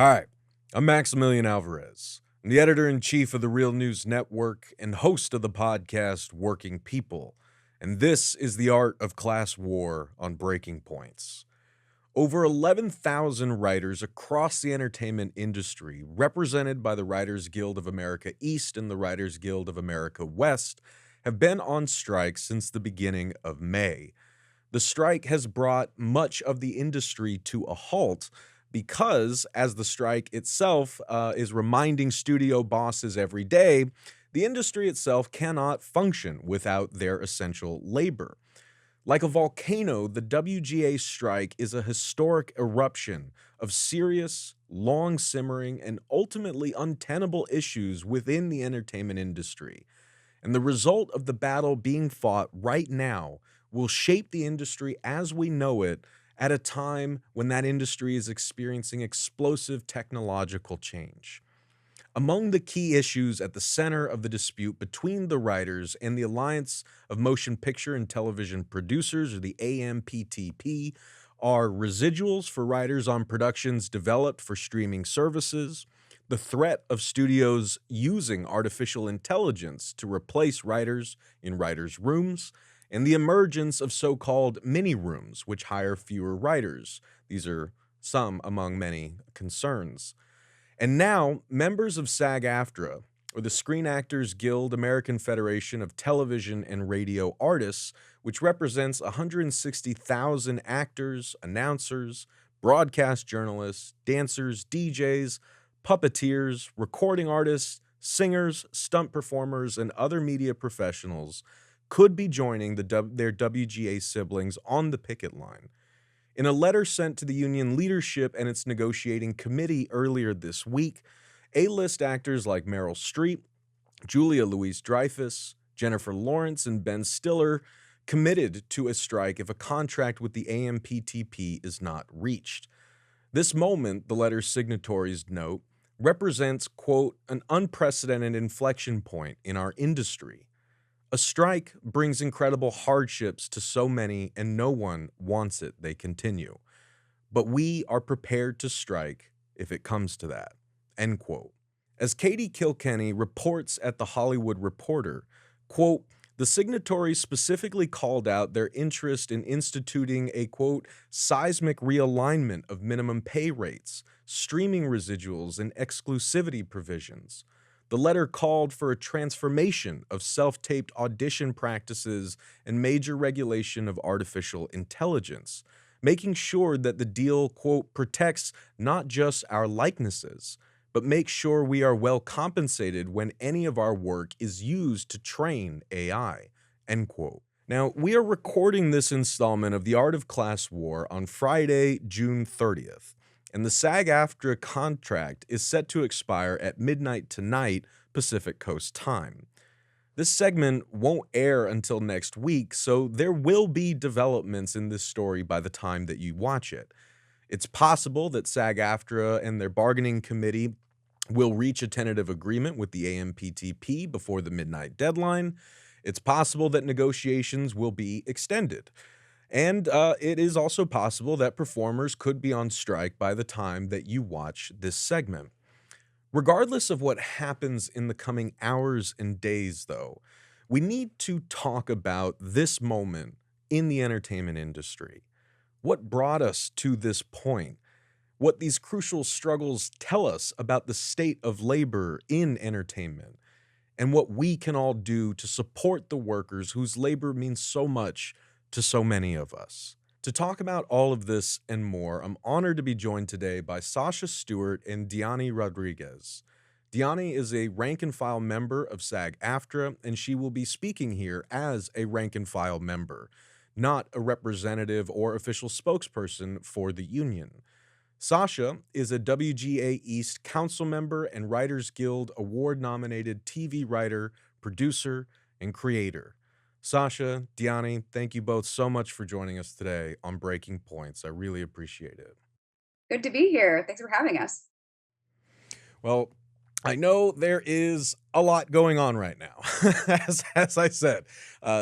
Hi, I'm Maximilian Alvarez. I'm the editor-in-chief of the Real News Network and host of the podcast Working People, and this is the art of class war on Breaking Points. Over 11,000 writers across the entertainment industry, represented by the Writers Guild of America East and the Writers Guild of America West, have been on strike since the beginning of May. The strike has brought much of the industry to a halt because, as the strike itself is reminding studio bosses every day, the industry itself cannot function without their essential labor. Like a volcano, the WGA strike is a historic eruption of serious, long simmering, and ultimately untenable issues within the entertainment industry. And the result of the battle being fought right now will shape the industry as we know it at a time when that industry is experiencing explosive technological change. Among the key issues at the center of the dispute between the writers and the Alliance of Motion Picture and Television Producers, or the AMPTP, are residuals for writers on productions developed for streaming services, the threat of studios using artificial intelligence to replace writers in writers' rooms, and the emergence of so-called mini rooms, which hire fewer writers. These are some among many concerns. And now, members of SAG-AFTRA, or the Screen Actors Guild American Federation of Television and Radio Artists, which represents 160,000 actors, announcers, broadcast journalists, dancers, DJs, puppeteers, recording artists, singers, stunt performers, and other media professionals, could be joining their WGA siblings on the picket line. In a letter sent to the union leadership and its negotiating committee earlier this week, A-list actors like Meryl Streep, Julia Louis-Dreyfus, Jennifer Lawrence, and Ben Stiller committed to a strike if a contract with the AMPTP is not reached. This moment, the letter's signatories note, represents, quote, an unprecedented inflection point in our industry. A strike brings incredible hardships to so many, and no one wants it, they continue. But we are prepared to strike if it comes to that, end quote. As Katie Kilkenny reports at The Hollywood Reporter, quote, the signatories specifically called out their interest in instituting a, quote, seismic realignment of minimum pay rates, streaming residuals, and exclusivity provisions. The letter called for a transformation of self-taped audition practices and major regulation of artificial intelligence, making sure that the deal, quote, protects not just our likenesses, but makes sure we are well compensated when any of our work is used to train AI, end quote. Now, we are recording this installment of The Art of Class War on Friday, June 30th. And the SAG-AFTRA contract is set to expire at midnight tonight, Pacific Coast time. This segment won't air until next week, so there will be developments in this story by the time that you watch it. It's possible that SAG-AFTRA and their bargaining committee will reach a tentative agreement with the AMPTP before the midnight deadline. It's possible that negotiations will be extended. And it is also possible that performers could be on strike by the time that you watch this segment. Regardless of what happens in the coming hours and days, though, we need to talk about this moment in the entertainment industry. What brought us to this point? What these crucial struggles tell us about the state of labor in entertainment, and what we can all do to support the workers whose labor means so much to so many of us. To talk about all of this and more, I'm honored to be joined today by Sasha Stewart and Diani Rodriguez. Diani is a rank-and-file member of SAG-AFTRA, and she will be speaking here as a rank-and-file member, not a representative or official spokesperson for the union. Sasha is a WGA East Council member and Writers Guild Award-nominated TV writer, producer, and creator. Sasha, Diani, thank you both so much for joining us today on Breaking Points. I really appreciate it. Good to be here. Thanks for having us. Well, I know there is a lot going on right now. as I said,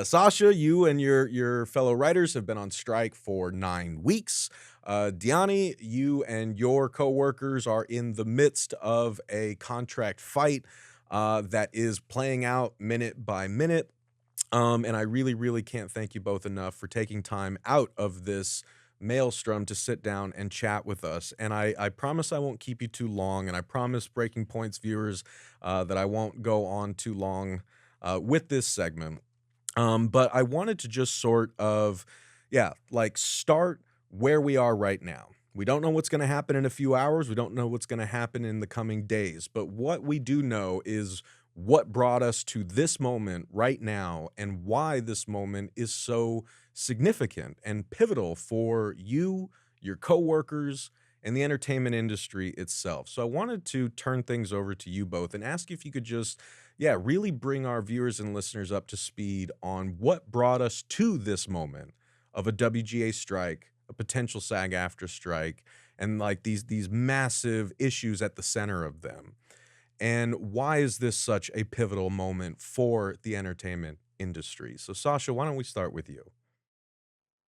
Sasha, you and your fellow writers have been on strike for 9 weeks. Diani, you and your coworkers are in the midst of a contract fight that is playing out minute by minute. And I really, really can't thank you both enough for taking time out of this maelstrom to sit down and chat with us. And I promise I won't keep you too long. And I promise Breaking Points viewers that I won't go on too long with this segment. But I wanted to just sort of, yeah, like start where we are right now. We don't know what's going to happen in a few hours. We don't know what's going to happen in the coming days. But what we do know is what brought us to this moment right now and why this moment is so significant and pivotal for you, your coworkers, and the entertainment industry itself. So I wanted to turn things over to you both and ask if you could just, yeah, really bring our viewers and listeners up to speed on what brought us to this moment of a WGA strike, a potential SAG-AFTRA strike, and like these massive issues at the center of them. And why is this such a pivotal moment for the entertainment industry? So, Sasha, why don't we start with you?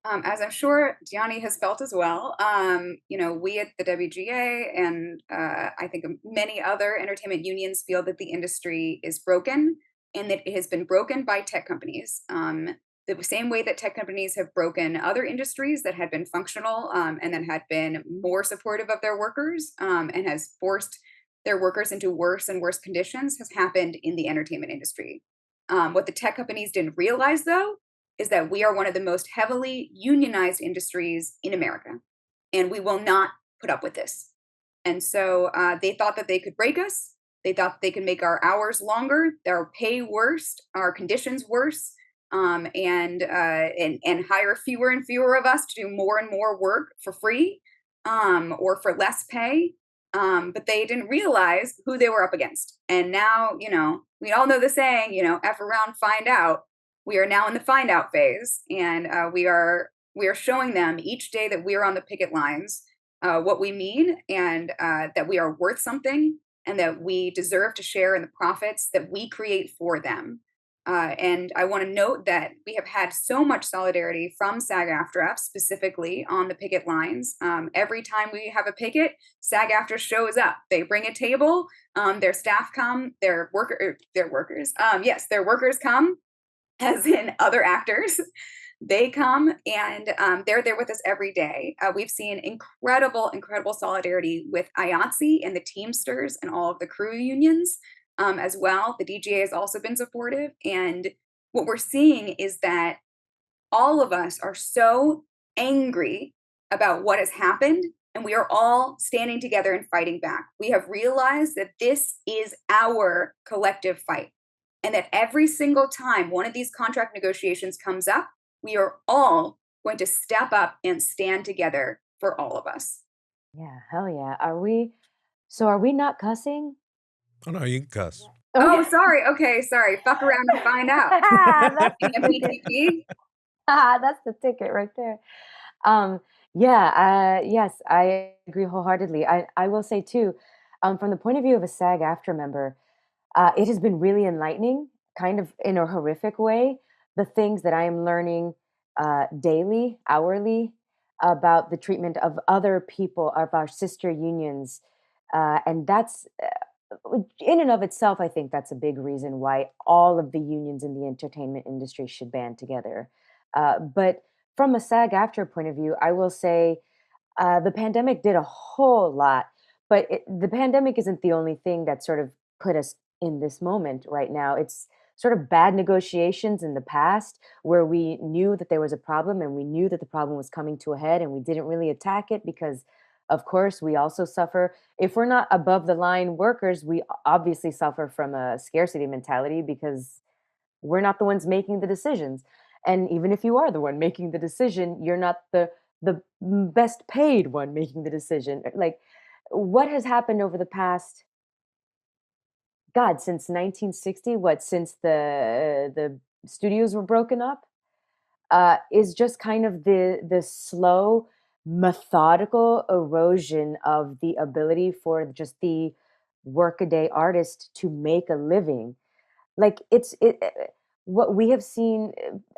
As I'm sure Gianni has felt as well, we at the WGA and I think many other entertainment unions feel that the industry is broken and that it has been broken by tech companies. The same way that tech companies have broken other industries that had been functional and that had been more supportive of their workers and has forced their workers into worse and worse conditions has happened in the entertainment industry. What the tech companies didn't realize, though, is that we are one of the most heavily unionized industries in America, and we will not put up with this. And so they thought that they could break us. They thought they could make our hours longer, our pay worse, our conditions worse, and hire fewer and fewer of us to do more and more work for free or for less pay. But they didn't realize who they were up against. And now, we all know the saying, F around, find out. We are now in the find out phase, and we are showing them each day that we are on the picket lines what we mean, and that we are worth something, and that we deserve to share in the profits that we create for them. And I want to note that we have had so much solidarity from SAG-AFTRA, specifically on the picket lines. Every time we have a picket, SAG-AFTRA shows up. They bring a table. Their staff come. Their workers come, as in other actors. They come and they're there with us every day. We've seen incredible, incredible solidarity with IATSE and the Teamsters and all of the crew unions as well. The DGA has also been supportive. And what we're seeing is that all of us are so angry about what has happened, and we are all standing together and fighting back. We have realized that this is our collective fight, and that every single time one of these contract negotiations comes up, we are all going to step up and stand together for all of us. Yeah, hell yeah. Are we not cussing? Oh, no, you can cuss. Oh, Okay. sorry. Okay, sorry. Fuck around and find out. That's the ticket. PTP. That's the ticket right there. Um, yeah, yes, I agree wholeheartedly. I will say too, from the point of view of a SAG-AFTRA member, it has been really enlightening, kind of in a horrific way, the things that I am learning daily, hourly, about the treatment of other people, of our sister unions. And that's, in and of itself, I think that's a big reason why all of the unions in the entertainment industry should band together. But from a SAG-AFTRA point of view, I will say the pandemic did a whole lot, but the pandemic isn't the only thing that sort of put us in this moment right now. It's sort of bad negotiations in the past where we knew that there was a problem and we knew that the problem was coming to a head and we didn't really attack it because, of course, we also suffer. If we're not above the line workers, we obviously suffer from a scarcity mentality because we're not the ones making the decisions. And even if you are the one making the decision, you're not the best paid one making the decision. Like, what has happened over the past, God, since 1960? What, since the studios were broken up? Is just kind of the slow, methodical erosion of the ability for just the workaday artist to make a living. Like, what we have seen,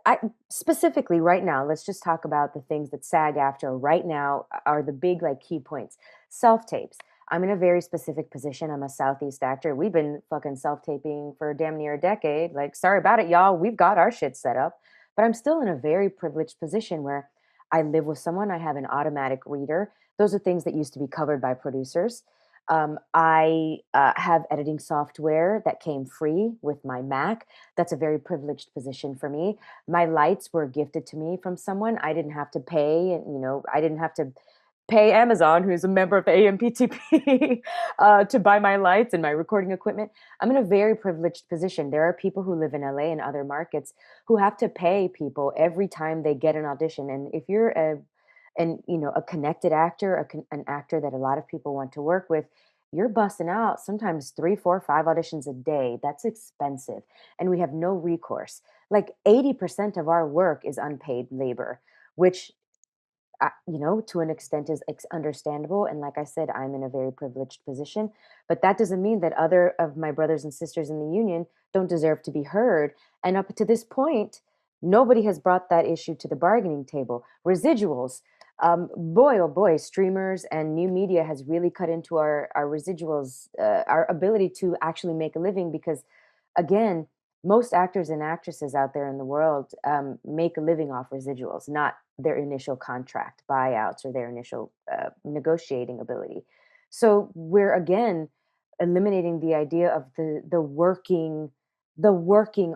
I specifically right now, let's just talk about the things that SAG-AFTRA right now are the big, like, key points. Self-tapes. I'm in a very specific position. I'm a Southeast actor. We've been fucking self-taping for damn near a decade. Like, sorry about it, y'all. We've got our shit set up. But I'm still in a very privileged position where I live with someone, I have an automatic reader. Those are things that used to be covered by producers. I have editing software that came free with my Mac. That's a very privileged position for me. My lights were gifted to me from someone. I didn't have to pay, and I didn't have to pay Amazon, who's a member of the AMPTP, to buy my lights and my recording equipment. I'm in a very privileged position. There are people who live in LA and other markets who have to pay people every time they get an audition. And if you're a connected actor, an actor that a lot of people want to work with, you're busting out sometimes three, four, five auditions a day. That's expensive. And we have no recourse. Like 80% of our work is unpaid labor, which to an extent is understandable. And like I said, I'm in a very privileged position, but that doesn't mean that other of my brothers and sisters in the union don't deserve to be heard. And up to this point, nobody has brought that issue to the bargaining table. Residuals. Boy, oh boy, streamers and new media has really cut into our residuals, our ability to actually make a living because, again, most actors and actresses out there in the world make a living off residuals, not their initial contract buyouts or their initial negotiating ability. So we're again eliminating the idea of the working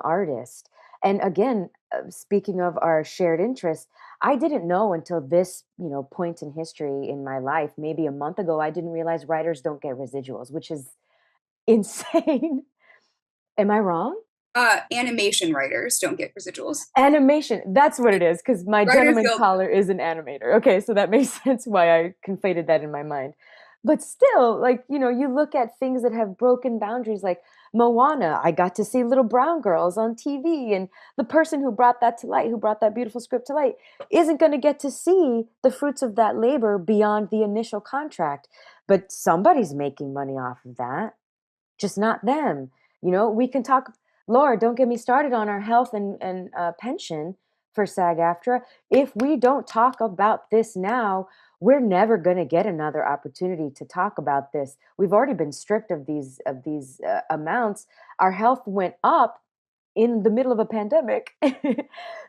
artist. And again, speaking of our shared interests, I didn't know until this point in history in my life, maybe a month ago, I didn't realize writers don't get residuals, which is insane. Am I wrong? Animation writers don't get residuals. Animation, that's what it is, because my Writers gentleman Guild. caller is an animator. Okay, so that makes sense why I conflated that in my mind. But still, like, you look at things that have broken boundaries, like Moana. I got to see little brown girls on TV, and the person who brought that to light, who brought that beautiful script to light, isn't going to get to see the fruits of that labor beyond the initial contract. But somebody's making money off of that, just not them. We can talk. Lord, don't get me started on our health and pension for SAG-AFTRA. If we don't talk about this now, we're never going to get another opportunity to talk about this. We've already been stripped of these amounts. Our health went up in the middle of a pandemic.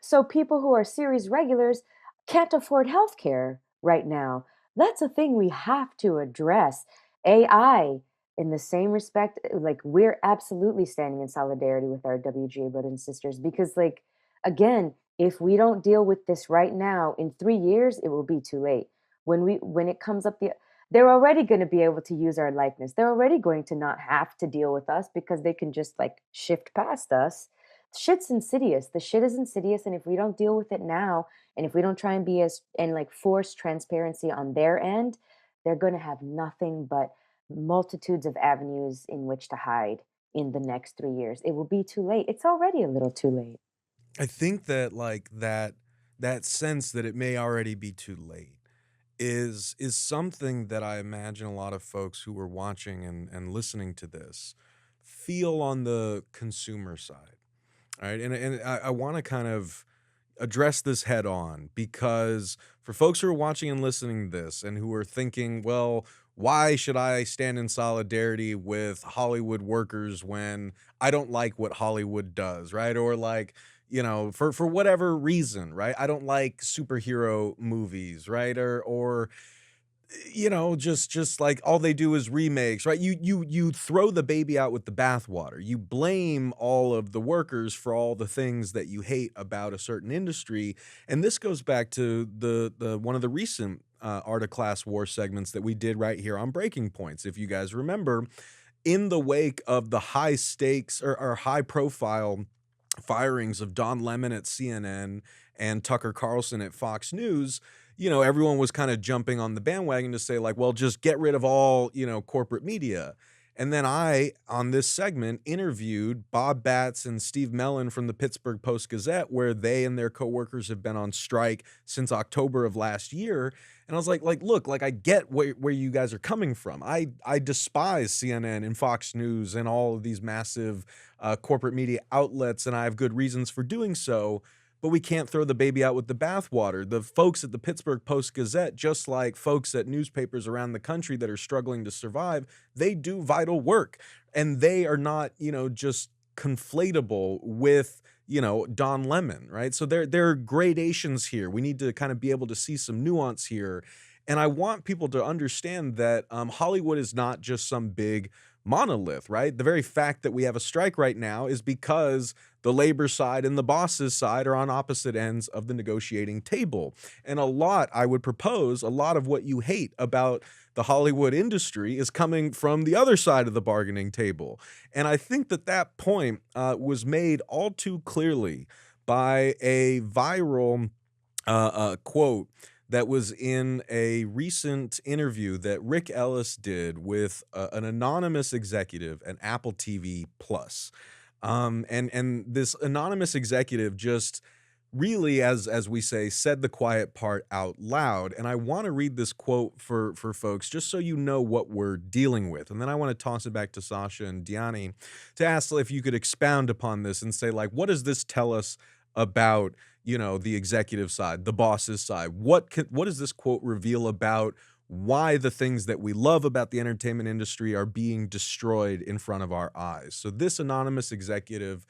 So people who are series regulars can't afford healthcare right now. That's a thing we have to address. AI, in the same respect, like we're absolutely standing in solidarity with our WGA brothers and sisters because, like, again, if we don't deal with this right now, in 3 years, it will be too late. When it comes up they're already going to be able to use our likeness. They're already going to not have to deal with us because they can just like shift past us. Shit's insidious. The shit is insidious, and if we don't deal with it now, and if we don't try and be as and like force transparency on their end, they're going to have nothing but multitudes of avenues in which to hide in the next 3 years. It will be too late. It's already a little too late. I think that like that sense that it may already be too late is something that I imagine a lot of folks who are watching and listening to this feel on the consumer side. All right. And I want to kind of address this head on because for folks who are watching and listening to this and who are thinking, well, why should I stand in solidarity with Hollywood workers when I don't like what Hollywood does, right? Or like, for whatever reason, right? I don't like superhero movies, right? Or just like all they do is remakes, right? You throw the baby out with the bathwater. You blame all of the workers for all the things that you hate about a certain industry. And this goes back to the one of the recent Art of Class War segments that we did right here on Breaking Points. If you guys remember, in the wake of the high stakes or high profile firings of Don Lemon at CNN and Tucker Carlson at Fox News, everyone was kind of jumping on the bandwagon to say, like, well, just get rid of all, corporate media. And then I, on this segment, interviewed Bob Batts and Steve Mellon from the Pittsburgh Post-Gazette, where they and their coworkers have been on strike since October of last year. And I was like, look, like I get where you guys are coming from. I despise CNN and Fox News and all of these massive corporate media outlets, and I have good reasons for doing so. But we can't throw the baby out with the bathwater. The folks at the Pittsburgh Post-Gazette, just like folks at newspapers around the country that are struggling to survive, they do vital work, and they are not, just conflatable with, Don Lemon, right? So there are gradations here. We need to kind of be able to see some nuance here. And I want people to understand that Hollywood is not just some big monolith, right? The very fact that we have a strike right now is because the labor side and the bosses side are on opposite ends of the negotiating table. And I would propose, a lot of what you hate about the Hollywood industry is coming from the other side of the bargaining table. And I think that point was made all too clearly by a viral quote that was in a recent interview that Rick Ellis did with an anonymous executive at Apple TV Plus. And this anonymous executive just really, as we say, said the quiet part out loud. And I want to read this quote for folks, just so you know what we're dealing with. And then I want to toss it back to Sasha and Diani to ask if you could expound upon this and say, like, what does this tell us about, the executive side, the boss's side? What does this quote reveal about why the things that we love about the entertainment industry are being destroyed in front of our eyes? So this anonymous executive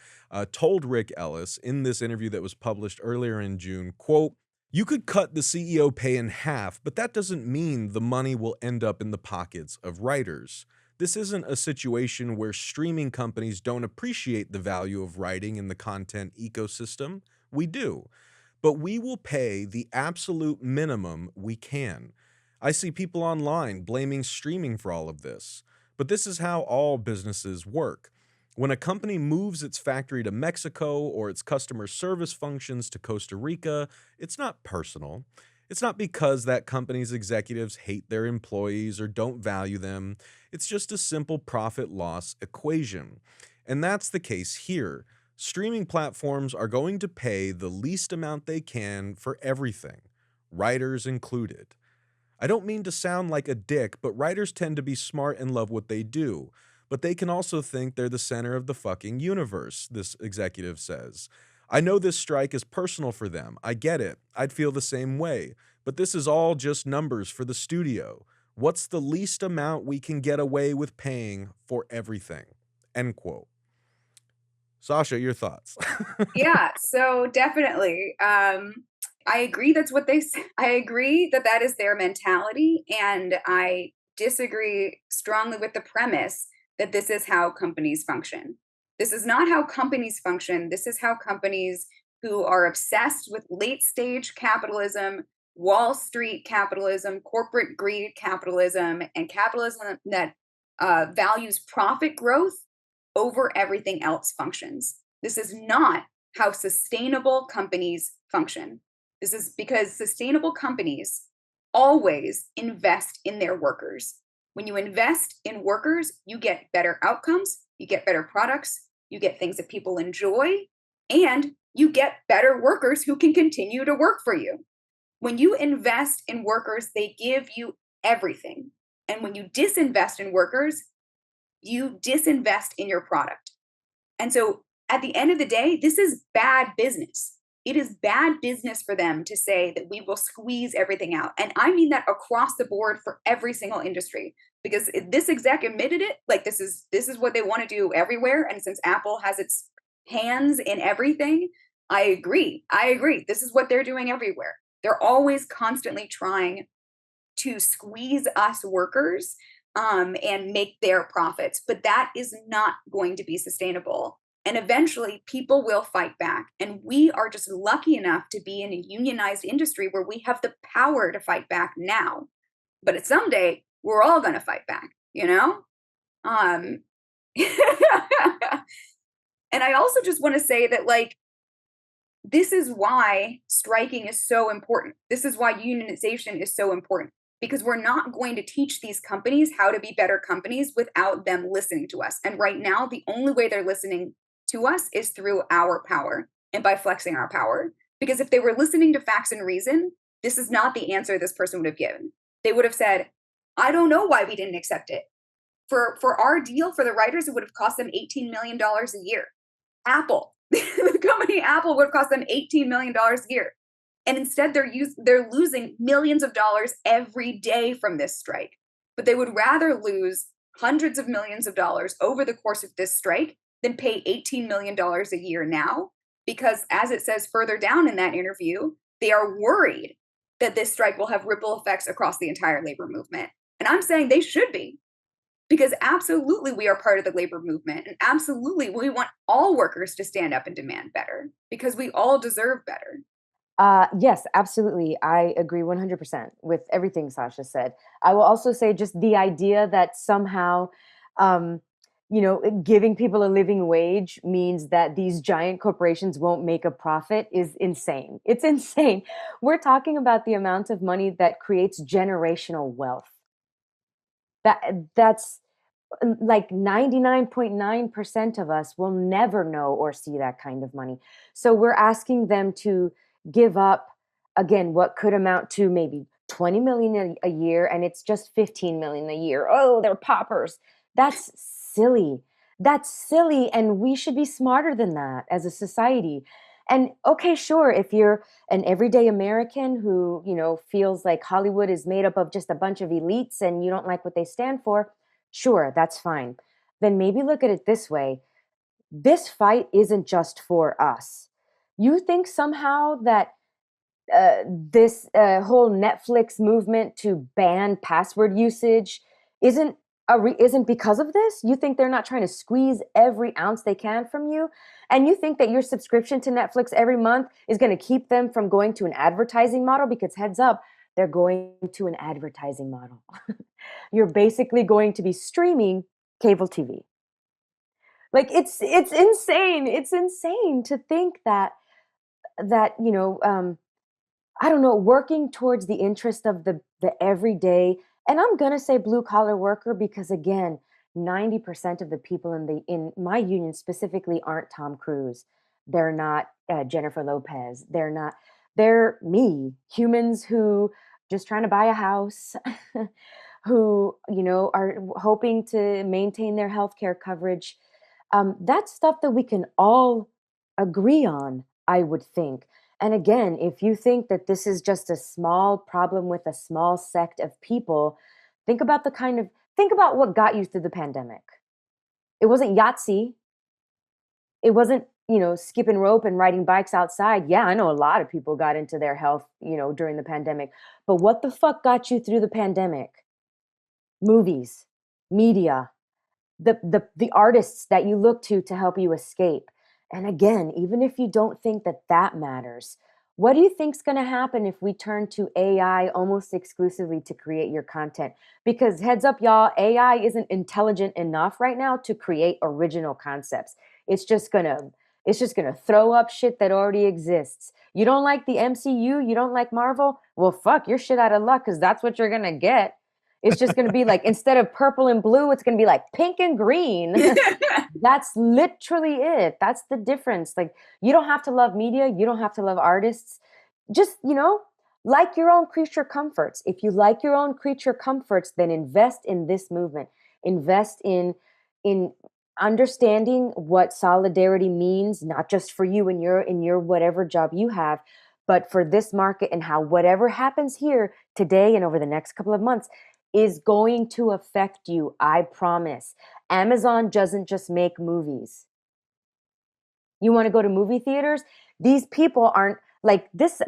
told Rick Ellis in this interview that was published earlier in June, quote, "You could cut the CEO pay in half, but that doesn't mean the money will end up in the pockets of writers. This isn't a situation where streaming companies don't appreciate the value of writing in the content ecosystem. We do. But we will pay the absolute minimum we can. I see people online blaming streaming for all of this. But this is how all businesses work. When a company moves its factory to Mexico or its customer service functions to Costa Rica, it's not personal. It's not because that company's executives hate their employees or don't value them. It's just a simple profit-loss equation. And that's the case here. Streaming platforms are going to pay the least amount they can for everything, writers included. I don't mean to sound like a dick, but writers tend to be smart and love what they do. But they can also think they're the center of the fucking universe," this executive says. "I know this strike is personal for them. I get it. I'd feel the same way. But this is all just numbers for the studio. What's the least amount we can get away with paying for everything?" End quote. Sasha, your thoughts? Yeah, so definitely. I agree that's what they say. I agree that that is their mentality, and I disagree strongly with the premise that this is how companies function. This is not how companies function. This is how companies who are obsessed with late stage capitalism, Wall Street capitalism, corporate greed capitalism, and capitalism that values profit growth over everything else functions. This is not how sustainable companies function. This is because sustainable companies always invest in their workers. When you invest in workers, you get better outcomes, you get better products, you get things that people enjoy, and you get better workers who can continue to work for you. When you invest in workers, they give you everything. And when you disinvest in workers, you disinvest in your product. And so at the end of the day, this is bad business. It is bad business for them to say that we will squeeze everything out. And I mean that across the board for every single industry, because this exec admitted it, like this is what they want to do everywhere. And since Apple has its hands in everything, I agree. This is what they're doing everywhere. They're always constantly trying to squeeze us workers and make their profits. But that is not going to be sustainable. And eventually, people will fight back. And we are just lucky enough to be in a unionized industry where we have the power to fight back now. But someday, we're all going to fight back, you know? Um, and I also just want to say that, like, this is why striking is so important. This is why unionization is so important, because we're not going to teach these companies how to be better companies without them listening to us. And right now, the only way they're listening to us is through our power and by flexing our power. Because if they were listening to facts and reason, this is not the answer this person would have given. They would have said, I don't know why we didn't accept it. For our deal, for the writers, it would have cost them $18 million a year. Apple, the company Apple would have cost them $18 million a year. And instead they're losing millions of dollars every day from this strike. But they would rather lose hundreds of millions of dollars over the course of this strike than pay $18 million a year now. Because as it says further down in that interview, they are worried that this strike will have ripple effects across the entire labor movement. And I'm saying they should be, because absolutely we are part of the labor movement, and absolutely we want all workers to stand up and demand better because we all deserve better. Yes, absolutely. I agree 100% with everything Sasha said. I will also say just the idea that somehow, um, giving people a living wage means that these giant corporations won't make a profit is insane. It's insane. We're talking about the amount of money that creates generational wealth. That's like 99.9% of us will never know or see that kind of money. So we're asking them to give up, again, what could amount to maybe 20 million a year, and it's just 15 million a year. Oh, they're paupers. That's silly. That's silly. And we should be smarter than that as a society. And okay, sure, if you're an everyday American who, feels like Hollywood is made up of just a bunch of elites and you don't like what they stand for, sure, that's fine. Then maybe look at it this way. This fight isn't just for us. You think somehow that this whole Netflix movement to ban password usage isn't isn't because of this? You think they're not trying to squeeze every ounce they can from you? And you think that your subscription to Netflix every month is going to keep them from going to an advertising model? Because heads up, they're going to an advertising model. You're basically going to be streaming cable TV. Like it's insane. It's insane to think that I don't know, working towards the interest of the everyday, and I'm gonna say blue collar worker because again, 90% of the people in my union specifically aren't Tom Cruise. They're not Jennifer Lopez. They're not. They're me, humans who just trying to buy a house, who are hoping to maintain their healthcare coverage. That's stuff that we can all agree on, I would think. And again, if you think that this is just a small problem with a small sect of people, think about what got you through the pandemic. It wasn't Yahtzee. It wasn't, skipping rope and riding bikes outside. Yeah, I know a lot of people got into their health, during the pandemic. But what the fuck got you through the pandemic? Movies, media, the artists that you look to help you escape. And again, even if you don't think that that matters, what do you think's going to happen if we turn to AI almost exclusively to create your content? Because heads up y'all, AI isn't intelligent enough right now to create original concepts. It's just going to throw up shit that already exists. You don't like the MCU, you don't like Marvel? Well, fuck, you're shit out of luck cuz that's what you're going to get. It's just going to be like, instead of purple and blue, it's going to be like pink and green. That's literally it. That's the difference. Like, you don't have to love media. You don't have to love artists. Just, like your own creature comforts. If you like your own creature comforts, then invest in this movement. Invest in understanding what solidarity means, not just for you in your whatever job you have, but for this market, and how whatever happens here today and over the next couple of months is going to affect you. I promise. Amazon doesn't just make movies. You want to go to movie theaters? These people aren't like this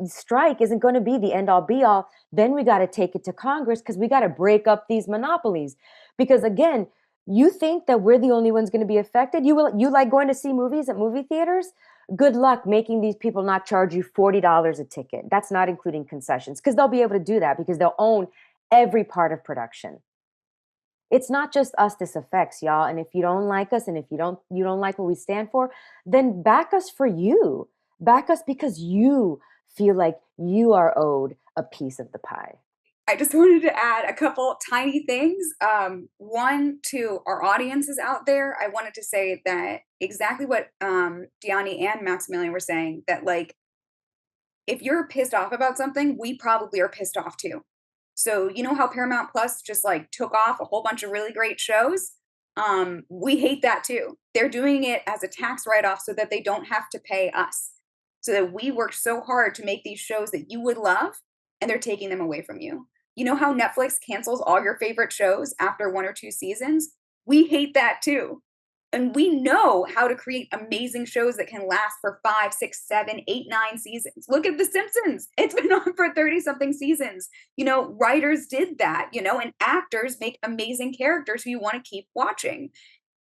strike isn't going to be the end all be all. Then we got to take it to Congress because we got to break up these monopolies. Because again, you think that we're the only ones going to be affected? You like going to see movies at movie theaters? Good luck making these people not charge you $40 a ticket. That's not including concessions, because they'll be able to do that because they'll own every part of production. It's not just us this affects, y'all. And if you don't like us, and if you don't like what we stand for, then back us for you. Back us because you feel like you are owed a piece of the pie. I just wanted to add a couple tiny things. One, to our audiences out there, I wanted to say that exactly what Diani and Maximilian were saying, that like if you're pissed off about something, we probably are pissed off too. So, you know how Paramount Plus just like took off a whole bunch of really great shows? We hate that too. They're doing it as a tax write off so that they don't have to pay us. So that we worked so hard to make these shows that you would love, and they're taking them away from you. You know how Netflix cancels all your favorite shows after 1 or 2 seasons? We hate that too. And we know how to create amazing shows that can last for 5, 6, 7, 8, 9 seasons. Look at The Simpsons. It's been on for 30 something seasons. Writers did that, and actors make amazing characters who you want to keep watching.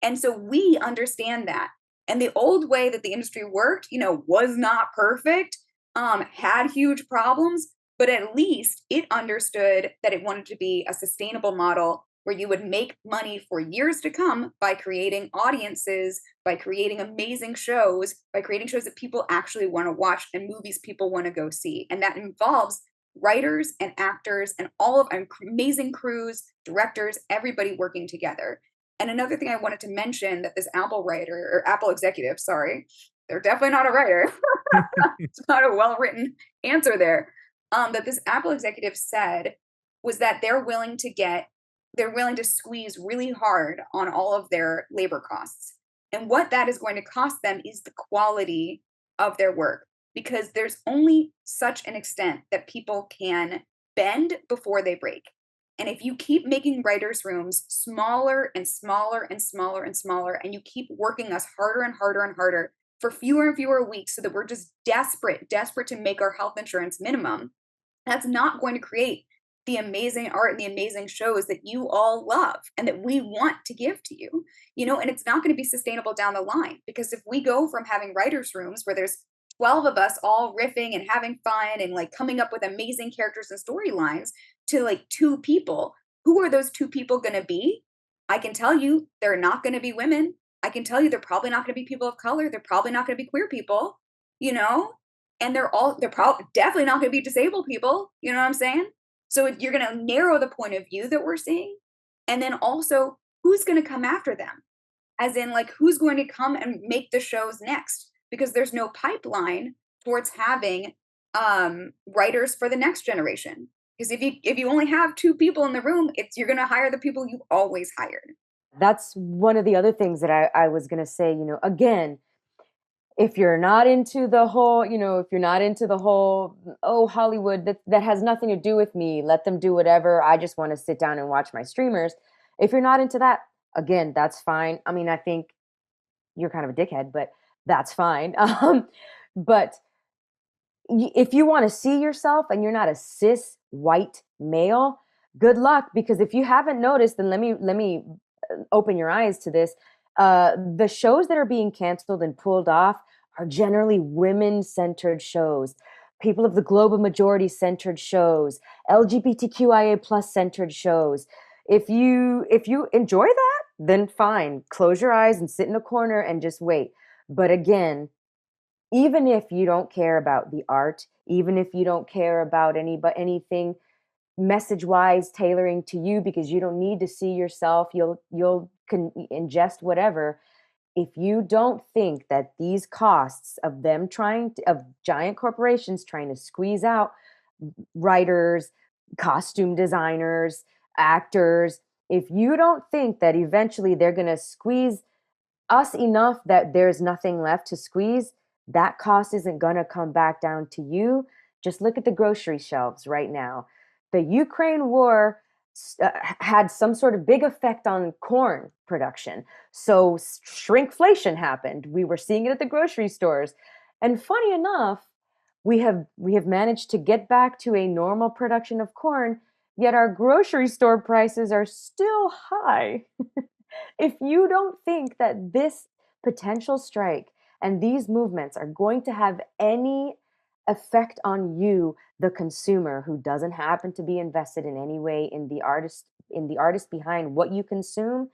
And so we understand that. And the old way that the industry worked, was not perfect, had huge problems, but at least it understood that it wanted to be a sustainable model where you would make money for years to come by creating audiences, by creating amazing shows, by creating shows that people actually want to watch and movies people want to go see. And that involves writers and actors and all of amazing crews, directors, everybody working together. And another thing I wanted to mention that this Apple writer or Apple executive, sorry, they're definitely not a writer. It's not a well-written answer there. That this Apple executive said was that they're willing to squeeze really hard on all of their labor costs. And what that is going to cost them is the quality of their work, because there's only such an extent that people can bend before they break. And if you keep making writers' rooms smaller and smaller and smaller and smaller, and you keep working us harder and harder and harder for fewer and fewer weeks so that we're just desperate, desperate to make our health insurance minimum, that's not going to create the amazing art and the amazing shows that you all love and that we want to give to you. And it's not going to be sustainable down the line, because if we go from having writers' rooms where there's 12 of us all riffing and having fun and like coming up with amazing characters and storylines to like 2 people, who are those 2 people going to be? I can tell you they're not going to be women. I can tell you they're probably not going to be people of color. They're probably not going to be queer people, you know? And they're probably definitely not going to be disabled people. You know what I'm saying? So you're going to narrow the point of view that we're seeing. And then also, who's going to come after them? As in, like, who's going to come and make the shows next? Because there's no pipeline towards having writers for the next generation. Because if you only have 2 people in the room, you're going to hire the people you've always hired. That's one of the other things that I was going to say, again, if you're not into the whole, if you're not into the whole, oh, Hollywood, that has nothing to do with me. Let them do whatever. I just want to sit down and watch my streamers. If you're not into that, again, that's fine. I mean, I think you're kind of a dickhead, but that's fine. But if you want to see yourself and you're not a cis white male, good luck. Because if you haven't noticed, then let me open your eyes to this. The shows that are being canceled and pulled off are generally women-centered shows, people of the global majority centered shows, LGBTQIA plus centered shows. If you enjoy that, then fine. Close your eyes and sit in a corner and just wait. But again, even if you don't care about the art, even if you don't care about anything message wise tailoring to you, because you don't need to see yourself, you'll can ingest whatever. If you don't think that these costs of of giant corporations trying to squeeze out writers, costume designers, actors, if you don't think that eventually they're going to squeeze us enough that there's nothing left to squeeze, that cost isn't going to come back down to you. Just look at the grocery shelves right now. The Ukraine war had some sort of big effect on corn production. So shrinkflation happened. We were seeing it at the grocery stores. And funny enough, we have managed to get back to a normal production of corn, yet our grocery store prices are still high. If you don't think that this potential strike and these movements are going to have any effect on you, the consumer who doesn't happen to be invested in any way in the artist behind what you consume,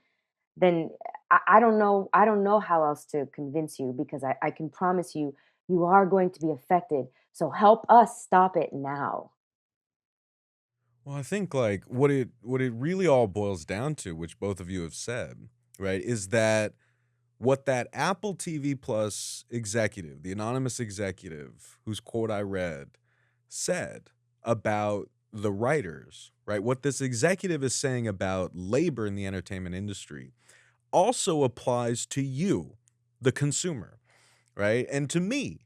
then I don't know how else to convince you, because I can promise you, you are going to be affected. So help us stop it now. Well, I think like what it really all boils down to, which both of you have said, right, is that what that Apple TV Plus executive, the anonymous executive whose quote I read, said about the writers, right? What this executive is saying about labor in the entertainment industry also applies to you, the consumer, right? And to me,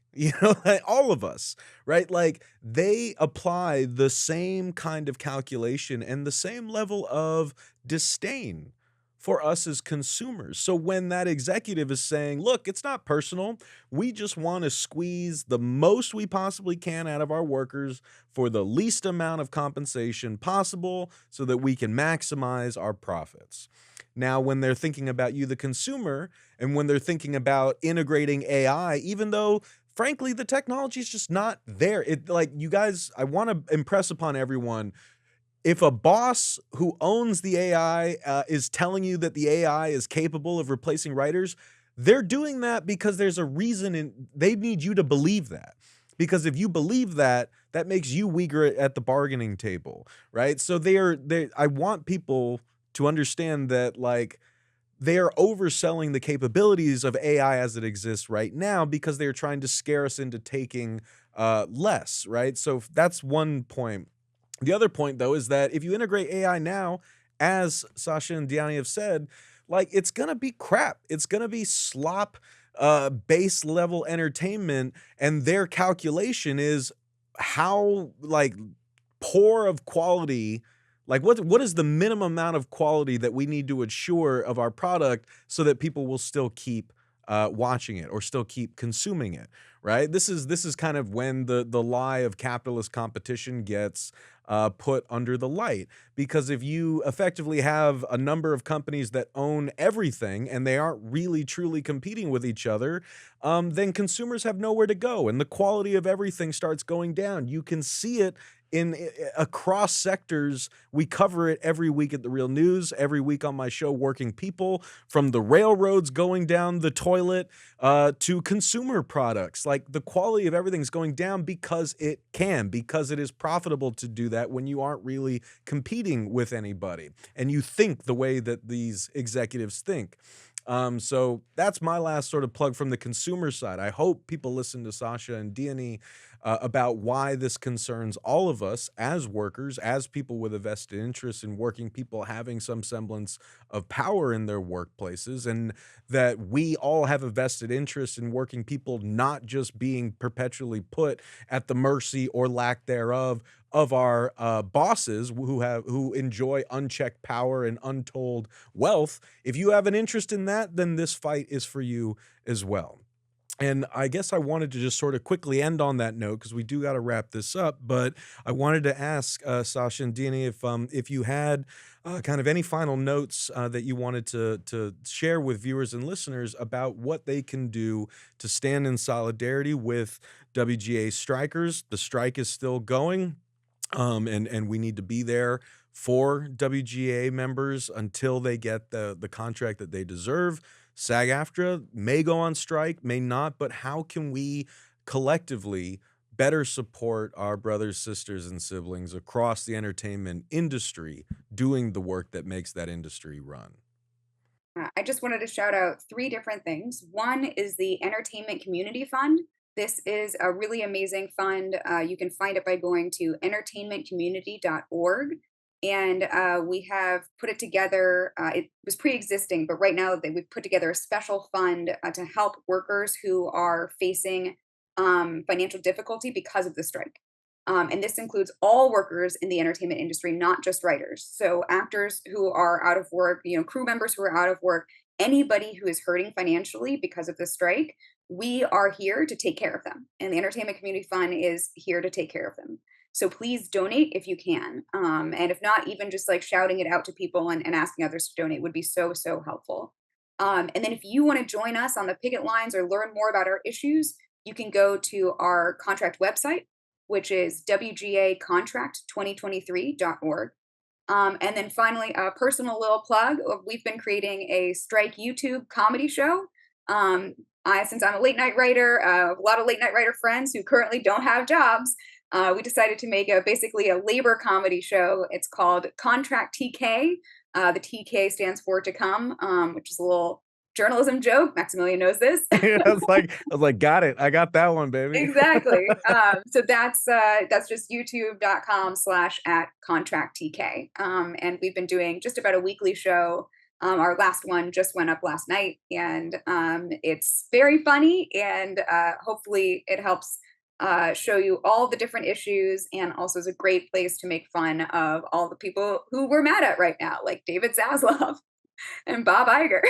like all of us, right? Like they apply the same kind of calculation and the same level of disdain for us as consumers. So when that executive is saying, look, it's not personal, we just want to squeeze the most we possibly can out of our workers for the least amount of compensation possible so that we can maximize our profits. Now, when they're thinking about you, the consumer, and when they're thinking about integrating AI, even though frankly the technology is just not there, it like you guys, I want to impress upon everyone, if a boss who owns the AI is telling you that the AI is capable of replacing writers, they're doing that because there's a reason, and they need you to believe that. Because if you believe that, that makes you weaker at the bargaining table, right? So they I want people to understand that like they are overselling the capabilities of AI as it exists right now because they're trying to scare us into taking less, right? So that's one point. The other point, though, is that if you integrate AI now, as Sasha and Diani have said, like it's gonna be crap. It's gonna be slop, base level entertainment, and their calculation is how like poor of quality. Like what is the minimum amount of quality that we need to ensure of our product so that people will still keep watching it or still keep consuming it, right? This is kind of when the lie of capitalist competition gets put under the light. Because if you effectively have a number of companies that own everything and they aren't really truly competing with each other, then consumers have nowhere to go and the quality of everything starts going down. You can see it in across sectors. We cover it every week at the Real News, every week on my show, Working People, from the railroads going down the toilet to consumer products. Like the quality of everything's going down because it can, because it is profitable to do that when you aren't really competing with anybody and you think the way that these executives think. So that's my last sort of plug from the consumer side. I hope people listen to Sasha and Diani about why this concerns all of us as workers, as people with a vested interest in working people having some semblance of power in their workplaces, and that we all have a vested interest in working people not just being perpetually put at the mercy or lack thereof of our bosses who enjoy unchecked power and untold wealth. If you have an interest in that, then this fight is for you as well. And I guess I wanted to just sort of quickly end on that note because we do got to wrap this up. But I wanted to ask Sasha and Dini if you had kind of any final notes that you wanted to share with viewers and listeners about what they can do to stand in solidarity with WGA strikers. The strike is still going, and we need to be there for WGA members until they get the contract that they deserve. SAG-AFTRA may go on strike, may not, but how can we collectively better support our brothers, sisters, and siblings across the entertainment industry doing the work that makes that industry run? I just wanted to shout out three different things. One is the Entertainment Community Fund. This is a really amazing fund. You can find it by going to entertainmentcommunity.org. And we have put it together. It was pre existing, but right now we've put together a special fund to help workers who are facing financial difficulty because of the strike. And this includes all workers in the entertainment industry, not just writers. So actors who are out of work, crew members who are out of work, anybody who is hurting financially because of the strike, we are here to take care of them. And the Entertainment Community Fund is here to take care of them. So please donate if you can. And if not, even just like shouting it out to people and asking others to donate would be so, so helpful. And then if you want to join us on the picket lines or learn more about our issues, you can go to our contract website, which is wgacontract2023.org. And then finally, a personal little plug. We've been creating a strike YouTube comedy show. Since I'm a late night writer, a lot of late night writer friends who currently don't have jobs, we decided to make basically a labor comedy show. It's called Contract TK. The TK stands for to come, which is a little journalism joke. Maximilian knows this. I was like, got it. I got that one, baby. Exactly. So that's just youtube.com/@contracttk. And we've been doing just about a weekly show. Our last one just went up last night, and it's very funny, and hopefully it helps show you all the different issues, and also is a great place to make fun of all the people who we're mad at right now, like David Zaslav and Bob Iger.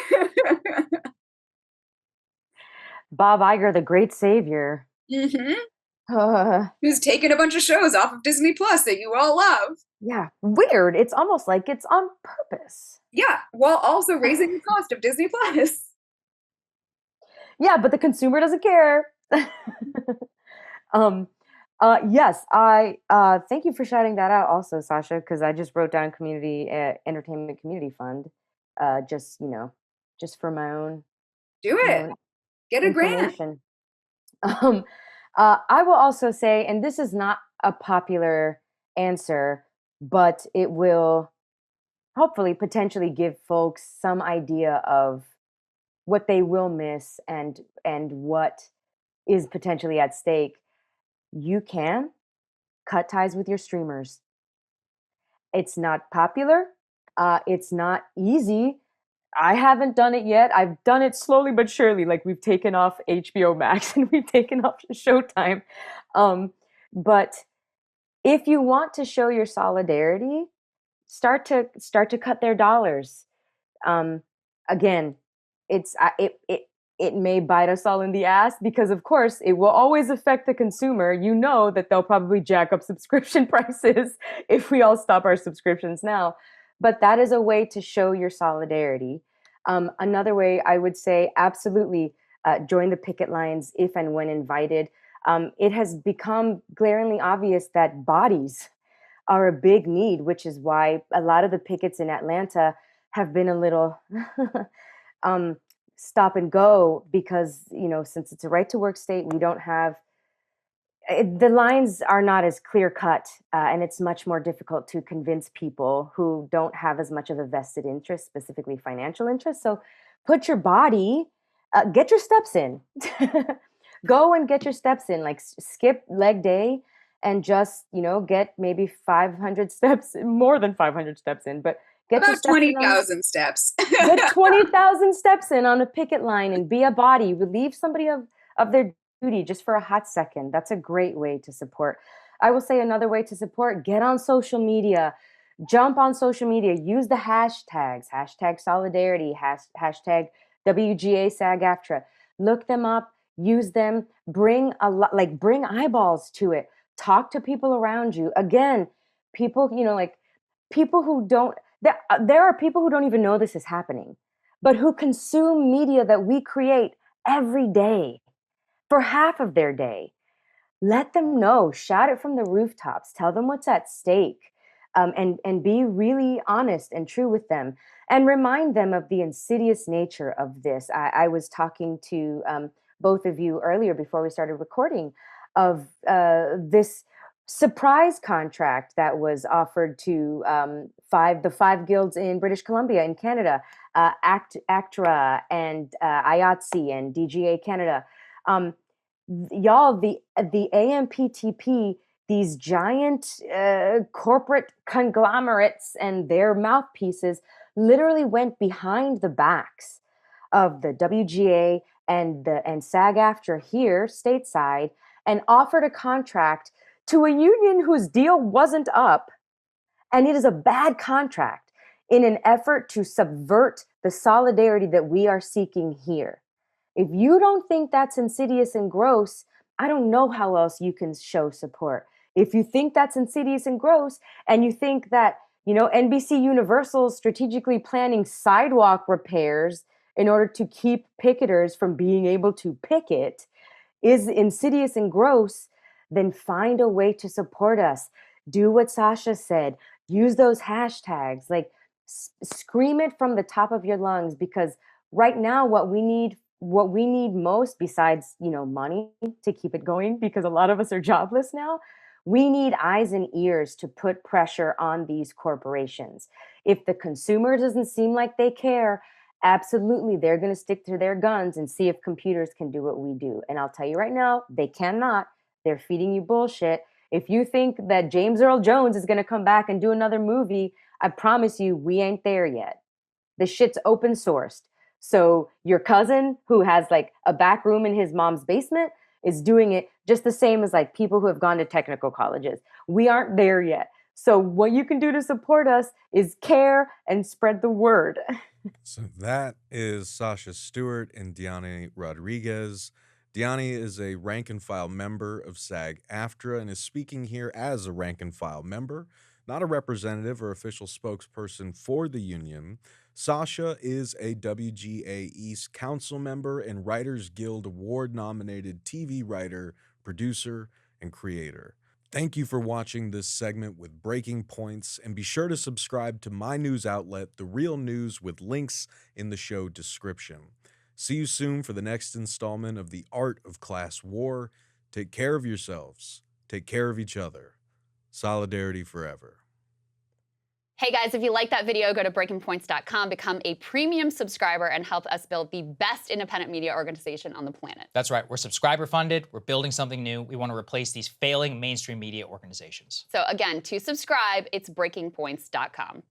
Bob Iger, the great savior. Hmm. Uh, Who's taken a bunch of shows off of Disney Plus that you all love. yeah, weird. It's almost like it's on purpose. Yeah, while also raising the cost of Disney Plus. Yeah, but the consumer doesn't care. um, yes, I thank you for shouting that out, also, Sasha, because I just wrote down community entertainment community fund, just just for Do my it. own Get a grant. information. Um, I will also say, and this is not a popular answer, but it will hopefully potentially give folks some idea of what they will miss and what is potentially at stake. You can cut ties with your streamers. It's not popular. It's not easy. I haven't done it yet. I've done it slowly but surely. Like we've taken off HBO Max and we've taken off Showtime. Um, but if you want to show your solidarity, start to cut their dollars. Um, Again, it may bite us all in the ass because, of course, it will always affect the consumer. You know that they'll probably jack up subscription prices if we all stop our subscriptions now. But that is a way to show your solidarity. Another way I would say, absolutely join the picket lines if and when invited. It has become glaringly obvious that bodies are a big need, which is why a lot of the pickets in Atlanta have been a little um, stop and go because, since it's a right to work state, we don't have the lines are not as clear cut, and it's much more difficult to convince people who don't have as much of a vested interest, specifically financial interest. So put your body, get your steps in. Go and get your steps in, like skip leg day and just, get maybe 500 steps, more than 500 steps in, but get your About steps in 20,000 steps. get 20,000 steps in on a picket line and be a body. Relieve somebody of their duty just for a hot second. That's a great way to support. I will say another way to support, get on social media. Jump on social media. Use the hashtags, hashtag solidarity, hashtag WGA SAG-AFTRA. Look them up, use them, bring bring eyeballs to it. Talk to people around you. Again, people, people who don't there are people who don't even know this is happening, but who consume media that we create every day for half of their day. Let them know, shout it from the rooftops, tell them what's at stake, and be really honest and true with them, and remind them of the insidious nature of this. I was talking to both of you earlier before we started recording of this surprise contract that was offered to the five guilds in British Columbia in Canada, ACTRA and IATSE and DGA Canada. Y'all, the AMPTP, these giant corporate conglomerates and their mouthpieces literally went behind the backs of the WGA and SAG-AFTRA here stateside and offered a contract to a union whose deal wasn't up, and it is a bad contract in an effort to subvert the solidarity that we are seeking here. If you don't think that's insidious and gross, I don't know how else you can show support. If you think that's insidious and gross, and you think that, NBC Universal's strategically planning sidewalk repairs in order to keep picketers from being able to picket is insidious and gross, then find a way to support us. Do what Sasha said. Use those hashtags. Like, scream it from the top of your lungs, because right now what we need most, besides money to keep it going, because a lot of us are jobless now, we need eyes and ears to put pressure on these corporations. If the consumer doesn't seem like they care, Absolutely, they're going to stick to their guns and see if computers can do what we do. And I'll tell you right now, they cannot. They're feeding you bullshit. If you think that James Earl Jones is going to come back and do another movie, I promise you, we ain't there yet. The shit's open sourced. So your cousin who has like a back room in his mom's basement is doing it just the same as like people who have gone to technical colleges. We aren't there yet. So what you can do to support us is care and spread the word. So that is Sasha Stewart and Diane Rodriguez. Diane is a rank and file member of SAG-AFTRA and is speaking here as a rank and file member, not a representative or official spokesperson for the union. Sasha is a WGA East Council member and Writers Guild Award-nominated TV writer, producer, and creator. Thank you for watching this segment with Breaking Points, and be sure to subscribe to my news outlet, The Real News, with links in the show description. See you soon for the next installment of The Art of Class War. Take care of yourselves. Take care of each other. Solidarity forever. Hey guys, if you like that video, go to breakingpoints.com, become a premium subscriber, and help us build the best independent media organization on the planet. That's right. We're subscriber funded. We're building something new. We want to replace these failing mainstream media organizations. So again, to subscribe, it's breakingpoints.com.